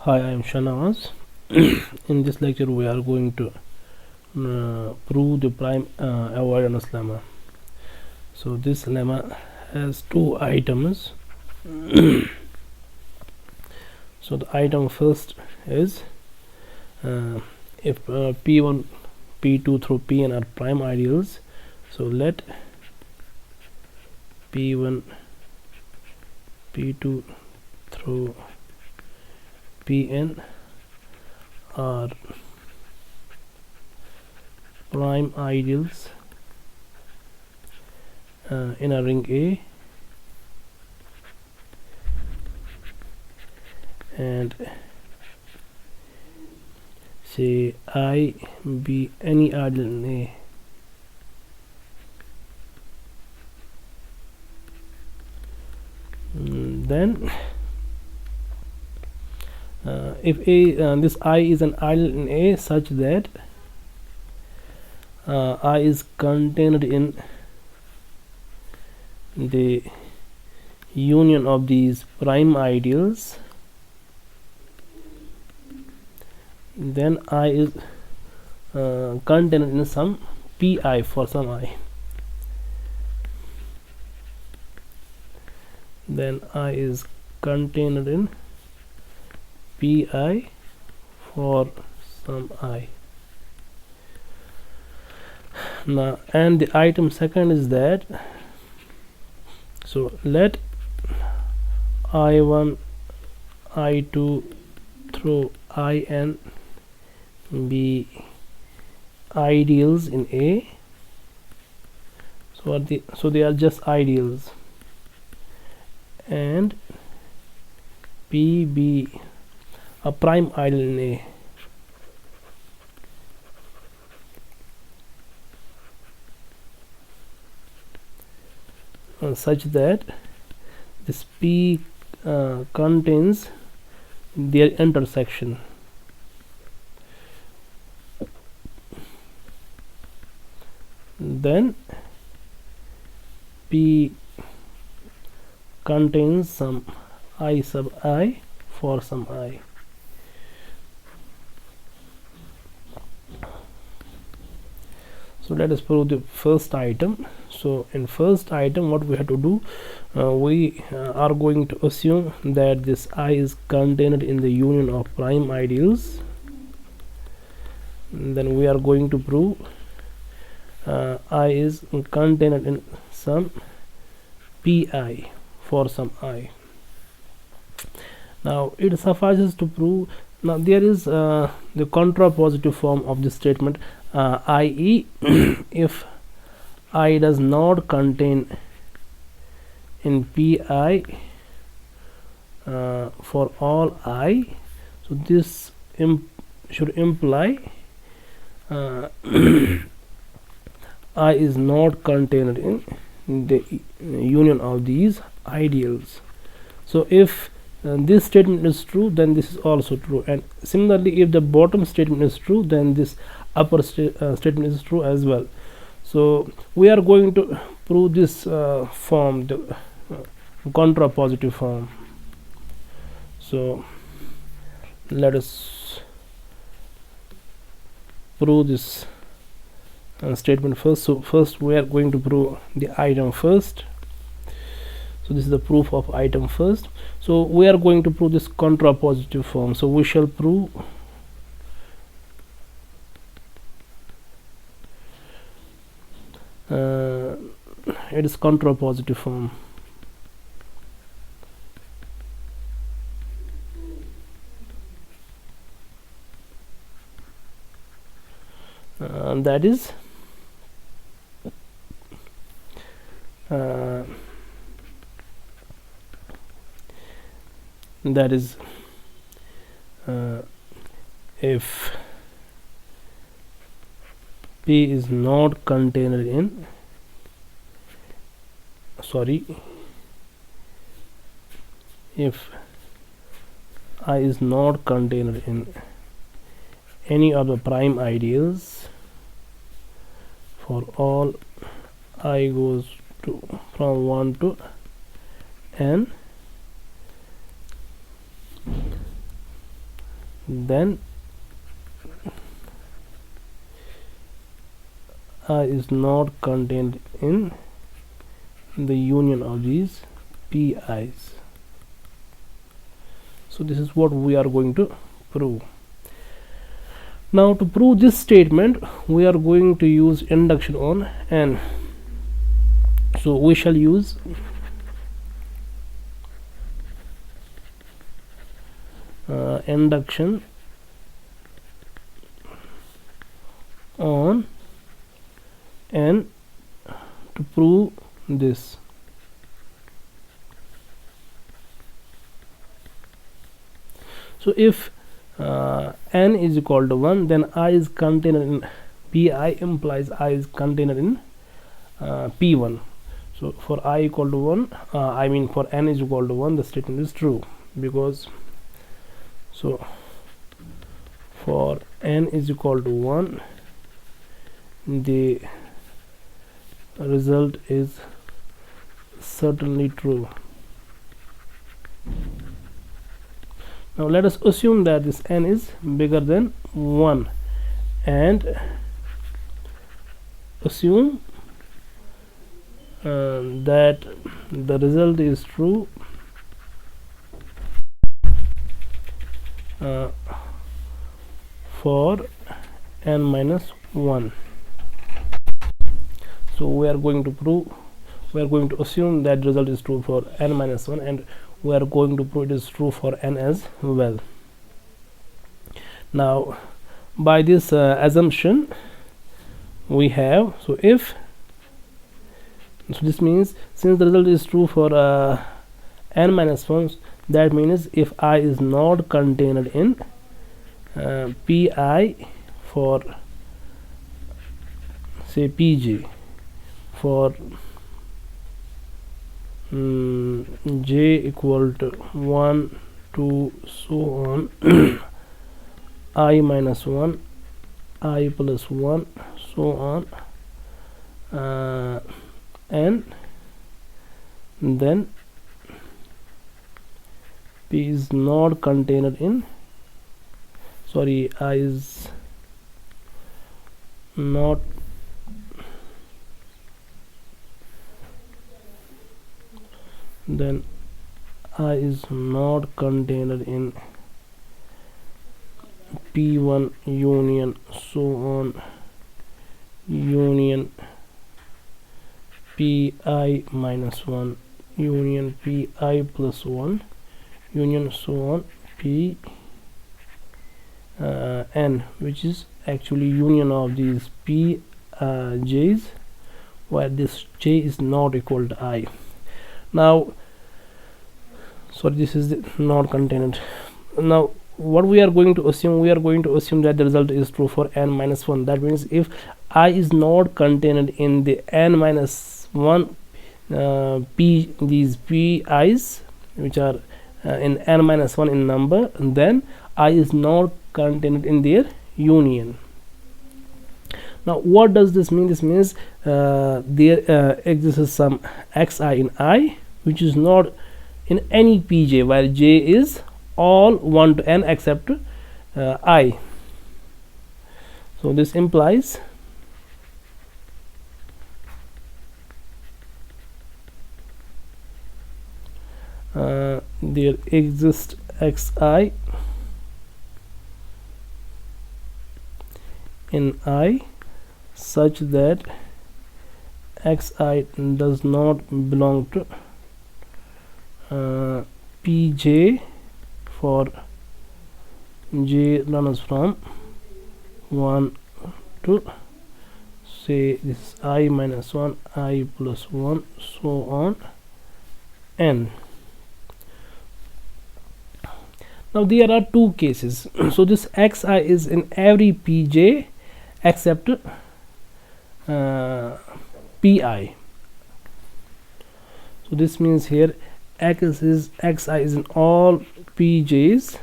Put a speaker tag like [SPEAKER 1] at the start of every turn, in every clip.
[SPEAKER 1] Hi, I am Shanaz. In this lecture, we are going to prove the prime avoidance lemma. So this lemma has two items. So the item first is if p1, p2 through pn are prime ideals. So let p1, p2 through pn are prime ideals in a ring A, and say I be any ideal in A. Then if this I is an ideal in A such that I is contained in the union of these prime ideals, then I is contained in some pi for some I. Then I is contained in pi for some I. Now, and the item second is that, so let I1, I2 through In be ideals in A. So they are just ideals, and P be a prime ideal in A. Such that this P contains their intersection. Then P contains some I sub I for some I. So let us prove the first item. So in first item, what we have to do, we are going to assume that this I is contained in the union of prime ideals. Then we are going to prove I is contained in some pi for some I. Now it suffices to prove. Now there is the contrapositive form of this statement, i.e. if I does not contain in pi for all I, so this should imply I is not contained in the union of these ideals. So if this statement is true, then this is also true, and similarly if the bottom statement is true, then this upper statement is true as well. So we are going to prove this form, the contrapositive form. So let us prove this statement first. So first we are going to prove the item first. So this is the proof of item first. So we are going to prove this contrapositive form. So we shall prove it is contrapositive form. That is if P is not contained in if I is not contained in any of the prime ideals for all I goes to from 1 to n, then I is not contained in the union of these pi's. So this is what we are going to prove. Now to prove this statement, we are going to use induction on n. So we shall use induction on n to prove this. So if n is equal to 1, then I is contained in pi implies I is contained in p1. So for I equal to 1, I mean for n is equal to 1, the statement is true, because so for n is equal to 1, the result is certainly true. Now let us assume that this n is bigger than 1 and assume that the result is true for n minus 1. So we are going to assume that result is true for n minus 1, and we are going to prove it is true for n as well. Now by this assumption we have, so this means since the result is true for n minus 1, that means if I is not contained in pi for say pj, for j equal to 1, 2, so on I minus 1, I plus 1, so on, and then p is not contained in, sorry, I is not then I is not contained in p1 union, so on, union pi minus 1, union pi plus 1, union, so on, p n, which is actually union of these p j's, where this j is not equal to I. Now sorry, this is not contained. Now what we are going to assume, we are going to assume that the result is true for n minus 1. That means if I is not contained in the n minus 1 these pi's which are in n minus 1 in number, then I is not contained in their union. Now what does this mean? This means there exists some xi in I which is not in any pj, while j is all 1 to n except I. So this implies there exists xi in I such that xi does not belong to pj for j runs from 1 to say this is I minus 1, I plus 1, so on, n. Now there are two cases. So this xi is in every pj except pi. So this means here xi is in all pj's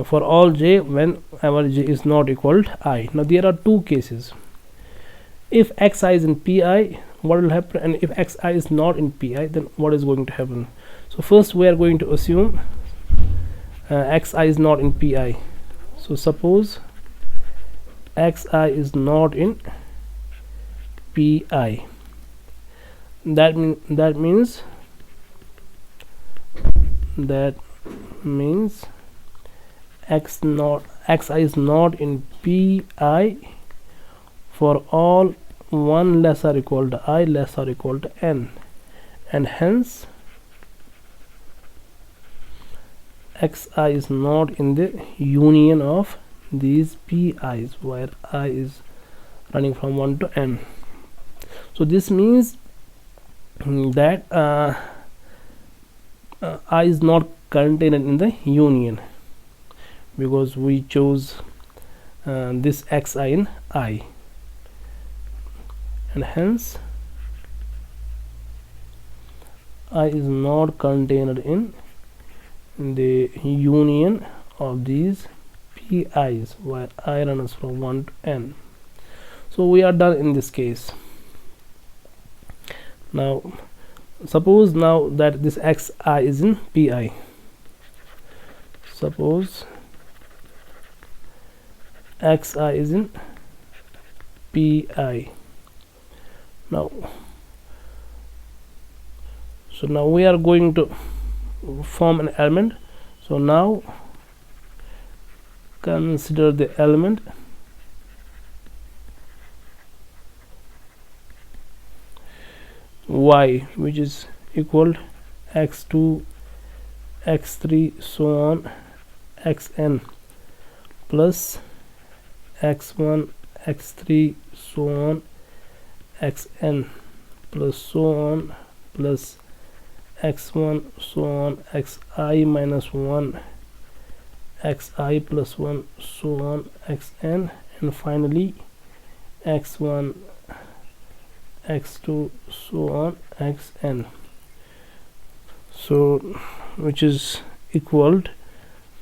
[SPEAKER 1] for all j whenever j is not equal to I. Now there are two cases. If xi is in pi, what will happen, and if xi is not in pi, then what is going to happen? So first we are going to assume xi is not in pi. So suppose xi is not in pi, that means xi is not in pi for all 1 less or equal to I less or equal to n, and hence xi is not in the union of these pi's where I is running from 1 to n. So this means that I is not contained in the union, because we chose this xi in I, and hence I is not contained in the union of these pi's where I runs from 1 to n. So we are done in this case. Now suppose now that this xi is in pi. Suppose xi is in pi. Now we are going to form an element. So now consider the element y, which is equal to x2 x3 so on xn plus x1 x3 so on xn plus so on plus x1 so on xi minus 1 xi plus 1 so on xn, and finally x1 x2 so on xn. So which is equal to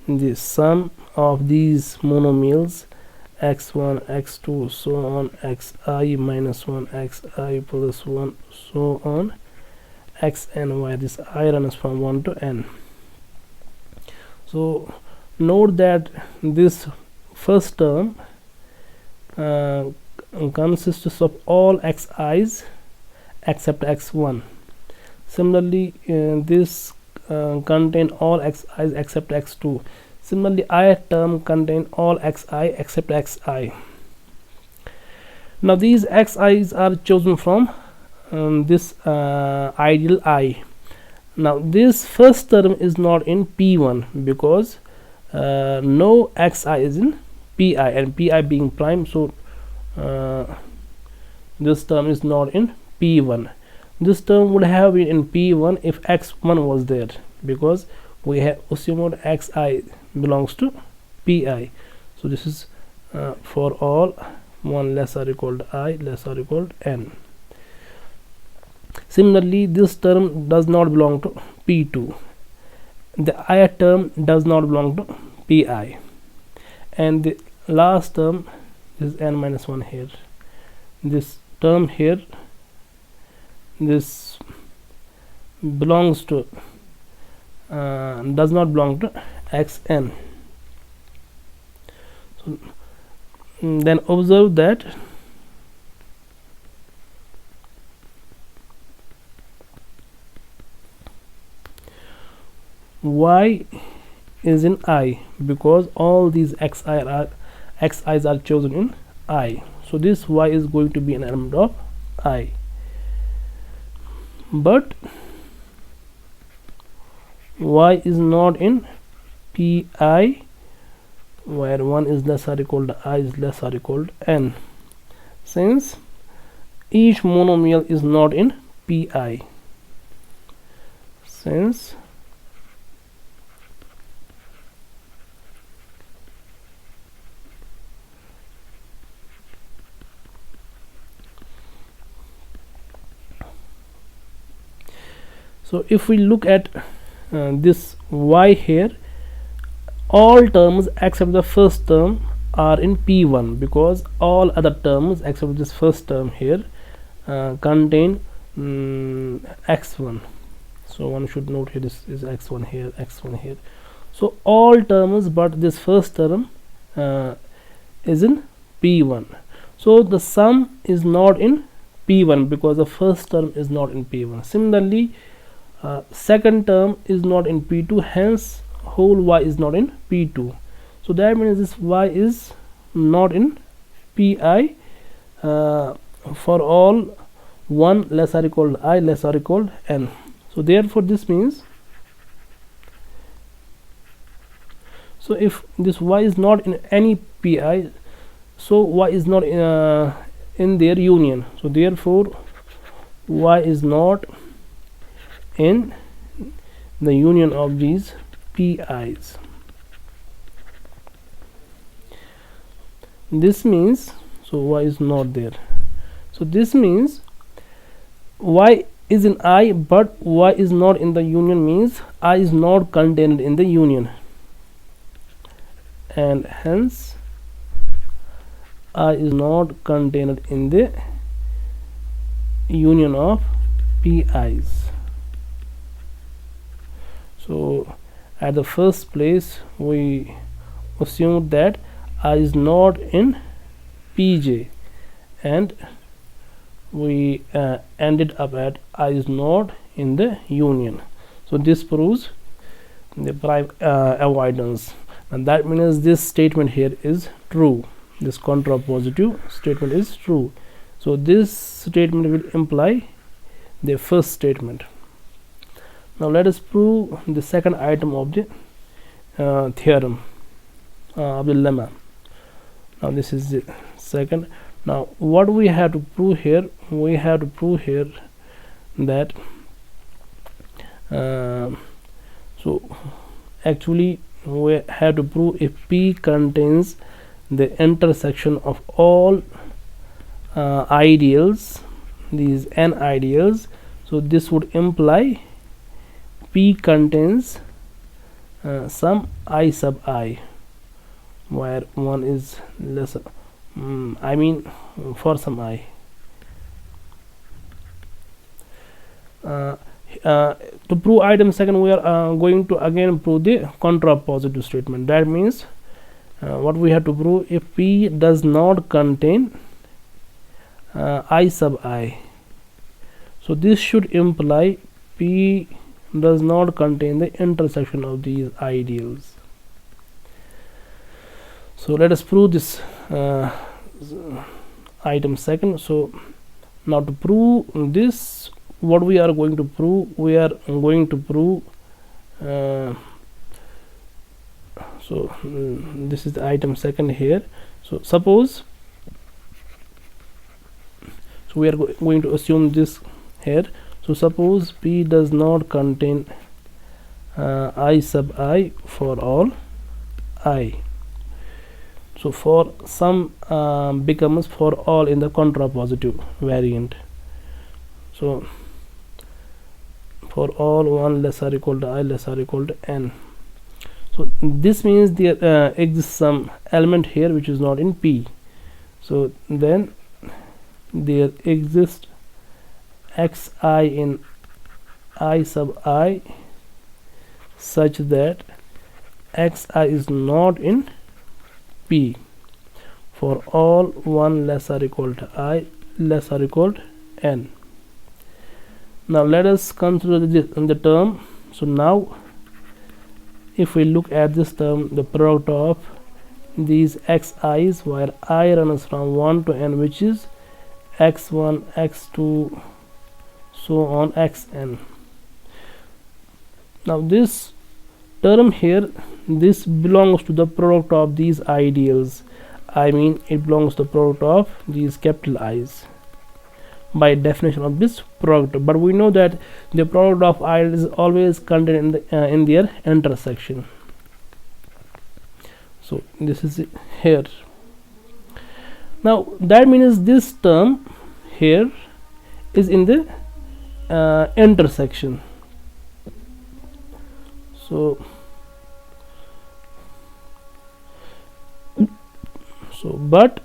[SPEAKER 1] the sum of these monomials x1 x2 so on xi minus 1 xi plus 1 so on xn, where this I runs from 1 to n. So note that this first term consists of all xi's except x1. Similarly this contain all xi's except x2. Similarly I term contain all xi except xi. Now these xi's are chosen from this ideal I. Now this first term is not in p1 because no xi is in pi, and pi being prime, so this term is not in p1. This term would have been in p1 if x1 was there, because we have assumed xi belongs to pi. So this is for all 1 less or equal to I less or equal to n. Similarly this term does not belong to p2, the I term does not belong to pi, and the last term is n minus 1 here. This term here, this belongs to does not belong to xn. So then observe that y is in I, because all these xi's are chosen in I. So this y is going to be an element of I. But y is not in pi, where 1 is less or equal to I is less or equal to n, since each monomial is not in pi. Since so if we look at this y here, all terms except the first term are in p1, because all other terms except this first term here contain x1. So one should note here this is x1 here, x1 here. So all terms but this first term is in P1. So the sum is not in P1 because the first term is not in P1. Similarly, second term is not in P2, hence whole y is not in P2. So that means this y is not in Pi for all 1 less or equal to I less or equal to n. So therefore this means, so if this y is not in any Pi, so y is not in their union. So therefore y is not in the union of these Pi's. This means, so y is not there. So this means y is in I but y is not in the union, means I is not contained in the union, and hence I is not contained in the union of Pi's. So at the first place we assumed that I is not in Pj, and we ended up at I is not in the union. So this proves the prime avoidance, and that means this statement here is true. This contrapositive statement is true. So this statement will imply the first statement. Now let us prove the second item of the theorem of the lemma. Now this is the second. Now what we have to prove here, we have to prove here that so actually we have to prove if P contains the intersection of all ideals, these n ideals. So this would imply P contains some I sub I, where one is lesser, I mean for some I. To prove item second, we are going to again prove the contrapositive statement. That means what we have to prove, if P does not contain I sub I, so this should imply P does not contain the intersection of these ideals. So let us prove this item second. So now to prove this, what we are going to prove, we are going to prove this is the item second here. So suppose, so we are going to assume this here. So suppose P does not contain I sub I for all I. So for some becomes for all in the contrapositive variant. So for all 1 less or equal to I less or equal to n. So this means there exists some element here which is not in P. So then there exists xi in I sub I such that xi is not in P for all 1 less or equal to I less or equal to n. Now let us consider the term. So now if we look at this term, the product of these xi's where I runs from 1 to n, which is x1 x2 so on xn. Now this term here, this belongs to the product of these ideals, I mean it belongs to the product of these capital I's by definition of this product. But we know that the product of ideals is always contained in their intersection. So this is it here. Now that means this term here is in the intersection. So but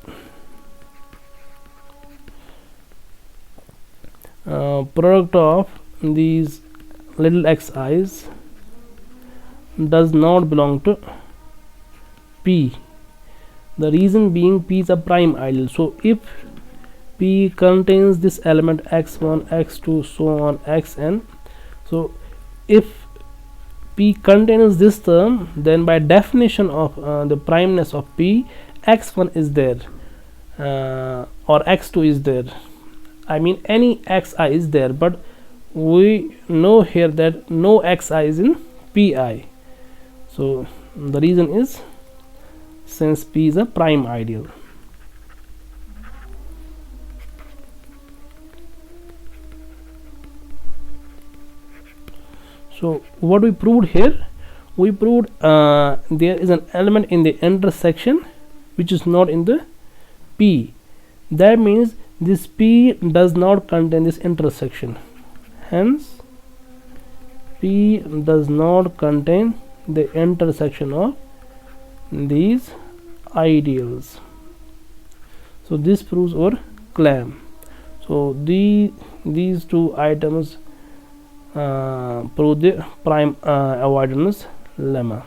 [SPEAKER 1] product of these little xi's does not belong to P. The reason being P is a prime ideal. So if P contains this element x1, x2, so on xn, so if P contains this term, then by definition of the primeness of P, x1 is there or x2 is there. I mean any xi is there, but we know here that no xi is in Pi. So the reason is since P is a prime ideal. So what we proved here, we proved there is an element in the intersection which is not in the P. That means this P does not contain this intersection. Hence P does not contain the intersection of these ideals. So this proves our claim. So these two items prove the prime avoidance lemma.